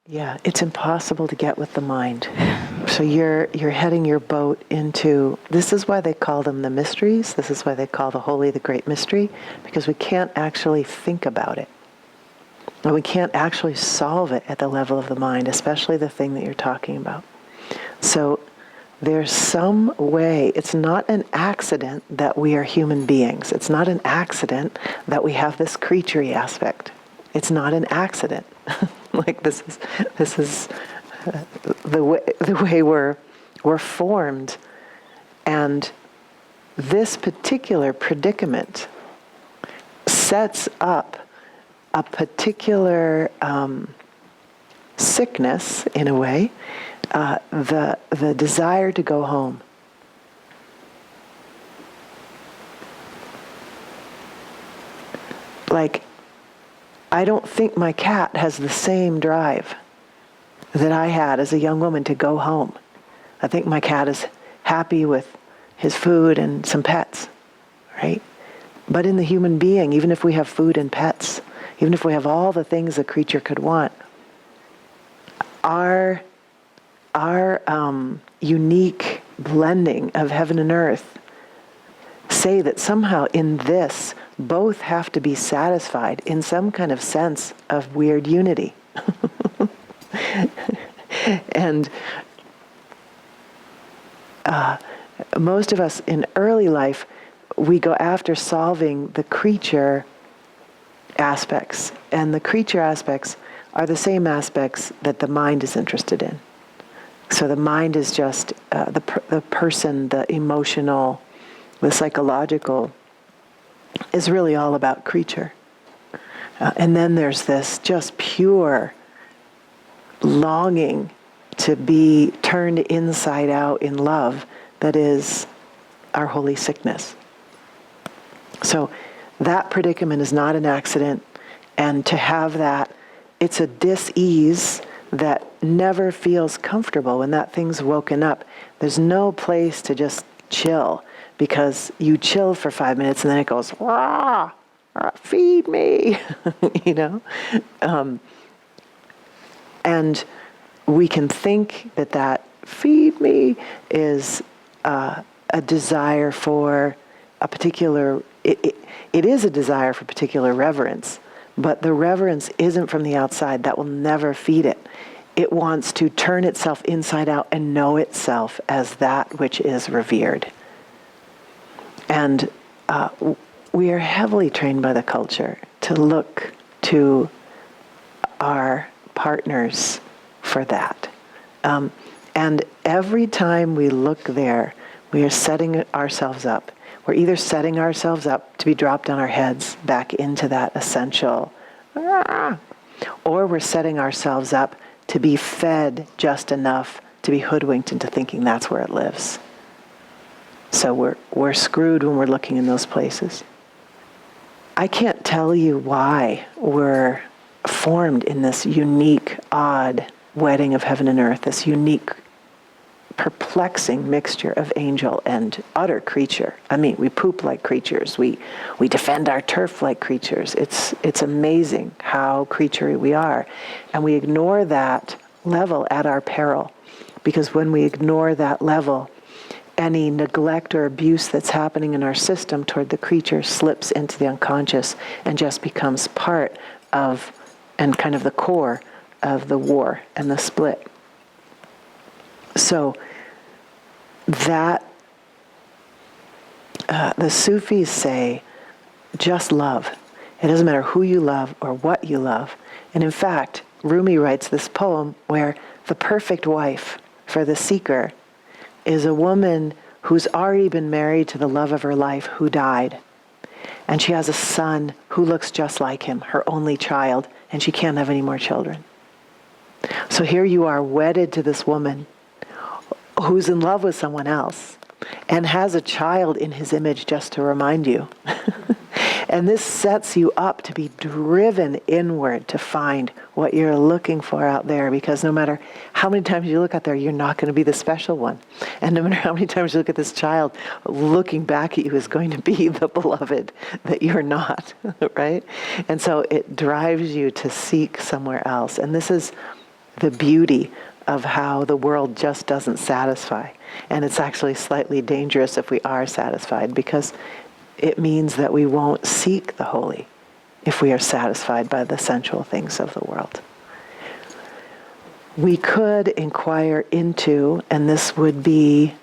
Yeah, it's impossible to get with the mind. So you're heading your boat into, this is why they call them the mysteries. This is why they call the holy the great mystery, because we can't actually think about it. And we can't actually solve it at the level of the mind, especially the thing that you're talking about. So there's some way, it's not an accident that we are human beings. It's not an accident that we have this creaturey aspect. It's not an accident. Like this is the way we're formed, and this particular predicament sets up a particular sickness, in a way, the desire to go home. Like, I don't think my cat has the same drive that I had as a young woman to go home. I think my cat is happy with his food and some pets, right? But in the human being, even if we have food and pets, even if we have all the things a creature could want, our unique blending of heaven and earth say that somehow in this, both have to be satisfied in some kind of sense of weird unity. And most of us in early life, we go after solving the creature aspects. And the creature aspects are the same aspects that the mind is interested in. So the mind is just the person, the emotional, the psychological, is really all about creature. And then there's this just pure longing to be turned inside out in love that is our holy sickness. So that predicament is not an accident, and to have that, it's a dis-ease that never feels comfortable. When that thing's woken up, there's no place to just chill, because you chill for 5 minutes and then it goes, rah, rah, feed me, you know? And we can think that feed me is a desire for a particular, it is a desire for particular reverence, but the reverence isn't from the outside. That will never feed it. It wants to turn itself inside out and know itself as that which is revered. And we are heavily trained by the culture to look to our partners for that. And every time we look there, we are setting ourselves up. We're either setting ourselves up to be dropped on our heads back into that essential, or we're setting ourselves up to be fed just enough to be hoodwinked into thinking that's where it lives. So we're screwed when we're looking in those places. I can't tell you why we're formed in this unique, odd wedding of heaven and earth, this unique, perplexing mixture of angel and utter creature. I mean, we poop like creatures. We defend our turf like creatures. It's amazing how creaturey we are. And we ignore that level at our peril. Because when we ignore that level, any neglect or abuse that's happening in our system toward the creature slips into the unconscious and just becomes part of, and kind of the core of the war and the split. So that, the Sufis say, just love. It doesn't matter who you love or what you love. And in fact, Rumi writes this poem where the perfect wife for the seeker is a woman who's already been married to the love of her life who died. And she has a son who looks just like him, her only child, and she can't have any more children. So here you are wedded to this woman who's in love with someone else and has a child in his image just to remind you. And this sets you up to be driven inward to find what you're looking for out there, because no matter how many times you look out there, you're not going to be the special one. And no matter how many times you look at this child, looking back at you is going to be the beloved that you're not, right? And so it drives you to seek somewhere else. And this is the beauty of how the world just doesn't satisfy. And it's actually slightly dangerous if we are satisfied, because it means that we won't seek the holy if we are satisfied by the sensual things of the world. We could inquire into, and this would be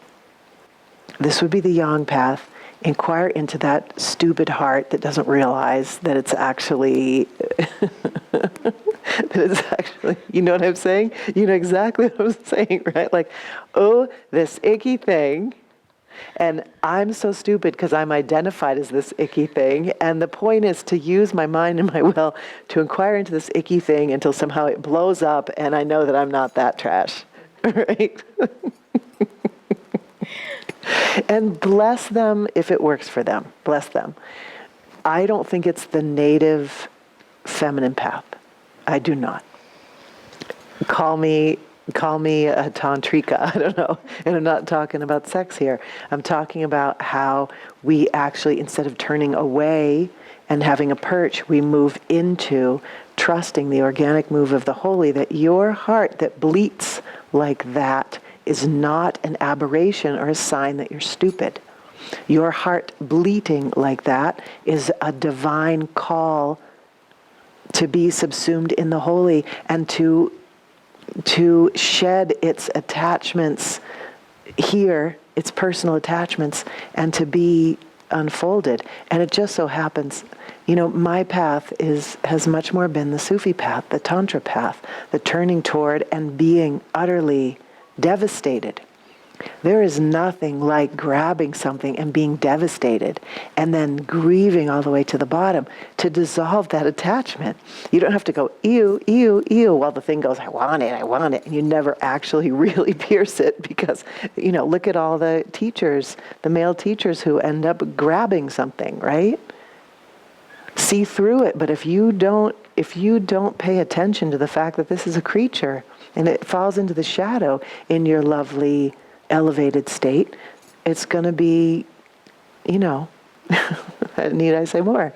the yang path, inquire into that stupid heart that doesn't realize that it's actually, you know what I'm saying? You know exactly what I'm saying, right? Like, oh, this icky thing, and I'm so stupid because I'm identified as this icky thing, and the point is to use my mind and my will to inquire into this icky thing until somehow it blows up and I know that I'm not that trash, right? And bless them if it works for them. Bless them. I don't think it's the native feminine path. I do not. Call me a tantrika, I don't know. And I'm not talking about sex here. I'm talking about how we actually, instead of turning away and having a perch, we move into trusting the organic move of the holy, that your heart that bleats like that is not an aberration or a sign that you're stupid. Your heart bleating like that is a divine call to be subsumed in the holy and to shed its attachments here, its personal attachments, and to be unfolded. And it just so happens, my path has much more been the Sufi path, the Tantra path, the turning toward and being utterly devastated. There is nothing like grabbing something and being devastated and then grieving all the way to the bottom to dissolve that attachment. You don't have to go, ew, ew, ew, while the thing goes, I want it, and you never actually really pierce it because, look at all the teachers, the male teachers who end up grabbing something, right? See through it, but if you don't pay attention to the fact that this is a creature and it falls into the shadow in your lovely elevated state, it's going to be, need I say more?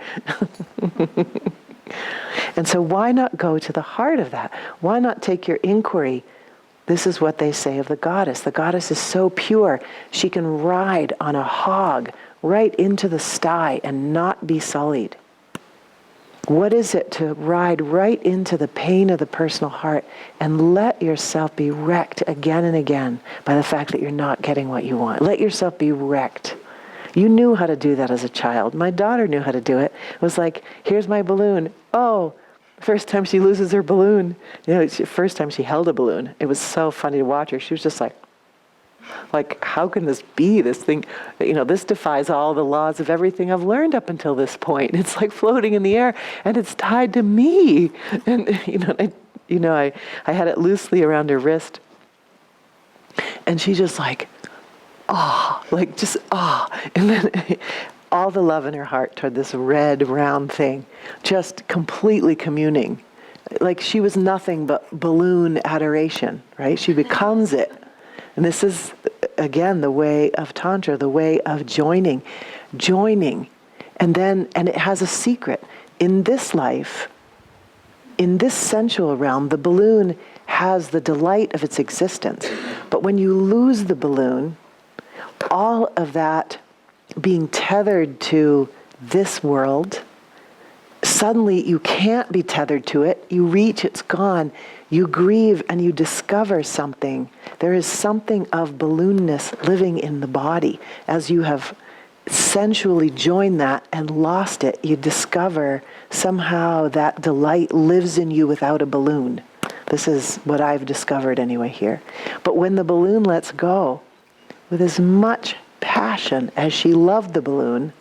And so why not go to the heart of that? Why not take your inquiry? This is what they say of the goddess. The goddess is so pure, she can ride on a hog right into the sty and not be sullied. What is it to ride right into the pain of the personal heart and let yourself be wrecked again and again by the fact that you're not getting what you want? Let yourself be wrecked. You knew how to do that as a child. My daughter knew how to do it. It was like, here's my balloon. Oh, first time she loses her balloon. First time she held a balloon. It was so funny to watch her. She was just like, how can this be? This thing, this defies all the laws of everything I've learned up until this point. It's like floating in the air, and it's tied to me. And I had it loosely around her wrist, and she just and then all the love in her heart toward this red round thing, just completely communing, like she was nothing but balloon adoration. Right? She becomes it. And this is, again, the way of Tantra, the way of joining. And it has a secret. In this life, in this sensual realm, the balloon has the delight of its existence. But when you lose the balloon, all of that being tethered to this world, suddenly you can't be tethered to it. You reach, it's gone. You grieve and you discover something. There is something of balloonness living in the body. As you have sensually joined that and lost it, you discover somehow that delight lives in you without a balloon. This is what I've discovered anyway here. But when the balloon lets go, with as much passion as she loved the balloon,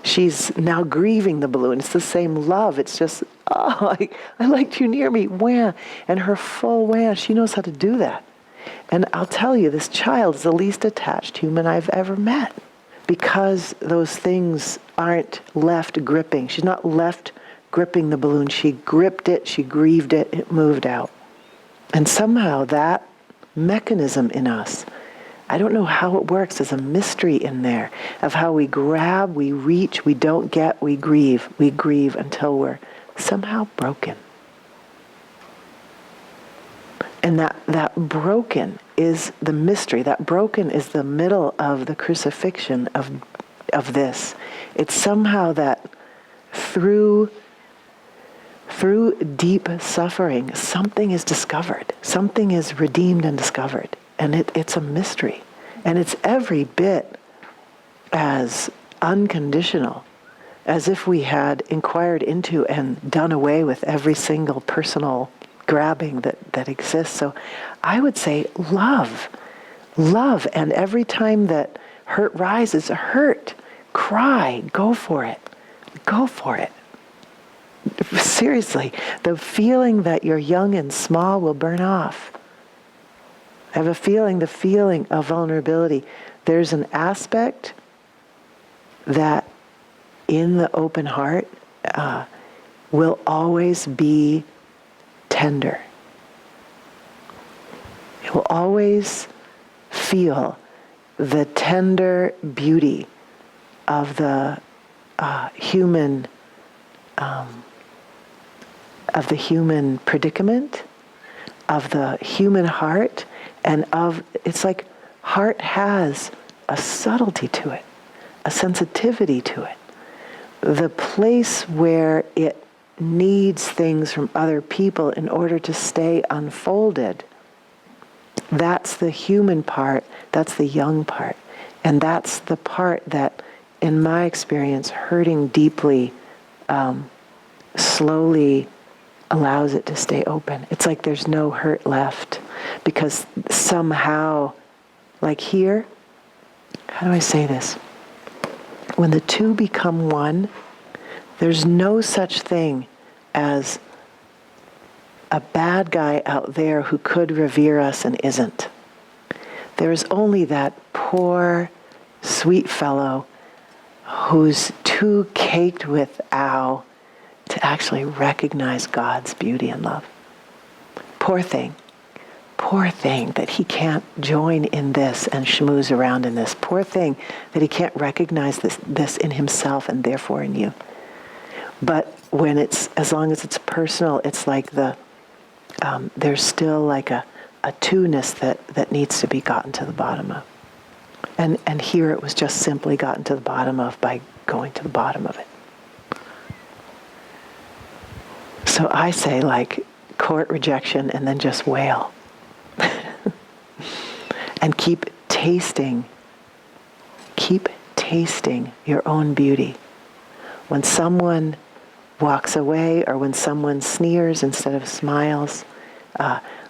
she's now grieving the balloon. It's the same love. It's just, I liked you near me. Wah. And her full wah, she knows how to do that. And I'll tell you, this child is the least attached human I've ever met, because those things aren't left gripping. She's not left gripping the balloon. She gripped it, she grieved it, it moved out. And somehow that mechanism in us, I don't know how it works. There's a mystery in there of how we grab, we reach, we don't get, we grieve until we're somehow broken. And that broken is the mystery. That broken is the middle of the crucifixion of this. It's somehow that through deep suffering, something is discovered. Something is redeemed and discovered. And it's a mystery. And it's every bit as unconditional as if we had inquired into and done away with every single personal grabbing that exists. So I would say love. And every time that hurt rises, hurt, cry, go for it. Go for it. Seriously, the feeling that you're young and small will burn off. I have a feeling, the feeling of vulnerability. There's an aspect that in the open heart will always be tender. It will always feel the tender beauty of the human predicament, of the human heart, and it's like heart has a subtlety to it, a sensitivity to it. The place where it needs things from other people in order to stay unfolded, that's the human part, that's the young part. And that's the part that, in my experience, hurting deeply slowly allows it to stay open. It's like there's no hurt left. Because somehow, like here, how do I say this? When the two become one, there's no such thing as a bad guy out there who could revere us and isn't. There's only that poor, sweet fellow who's too caked with ow to actually recognize God's beauty and love. Poor thing that he can't join in this and schmooze around in this. Poor thing that he can't recognize this in himself and therefore in you. But when as long as it's personal, it's like there's still like a two-ness that needs to be gotten to the bottom of. And here it was just simply gotten to the bottom of by going to the bottom of it. So I say, like, court rejection and then just wail. And keep tasting your own beauty. When someone walks away or when someone sneers instead of smiles,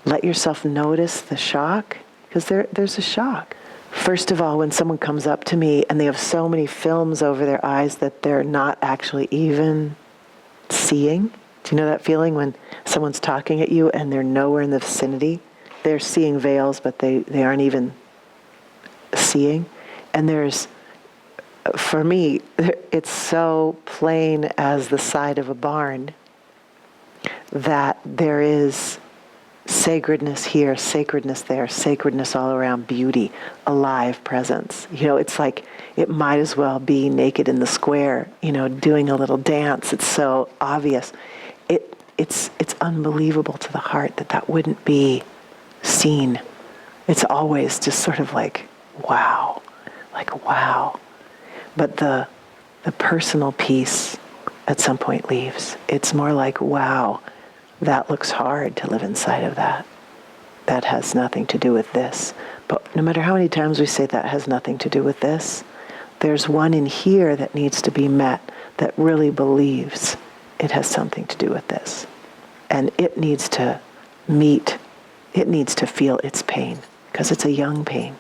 let yourself notice the shock, because there's a shock. First of all, when someone comes up to me and they have so many films over their eyes that they're not actually even seeing. Do you know that feeling when someone's talking at you and they're nowhere in the vicinity? They're seeing veils, but they aren't even seeing. And for me, it's so plain as the side of a barn that there is sacredness here, sacredness there, sacredness all around, beauty, alive presence. It's like it might as well be naked in the square, doing a little dance. It's so obvious. It's unbelievable to the heart that wouldn't be seen. It's always just sort of like wow. But the personal piece at some point leaves. It's more like, wow, that looks hard to live inside of that. That has nothing to do with this. But no matter how many times we say that has nothing to do with this, there's one in here that needs to be met that really believes it has something to do with this. And it needs to feel its pain, because it's a young pain.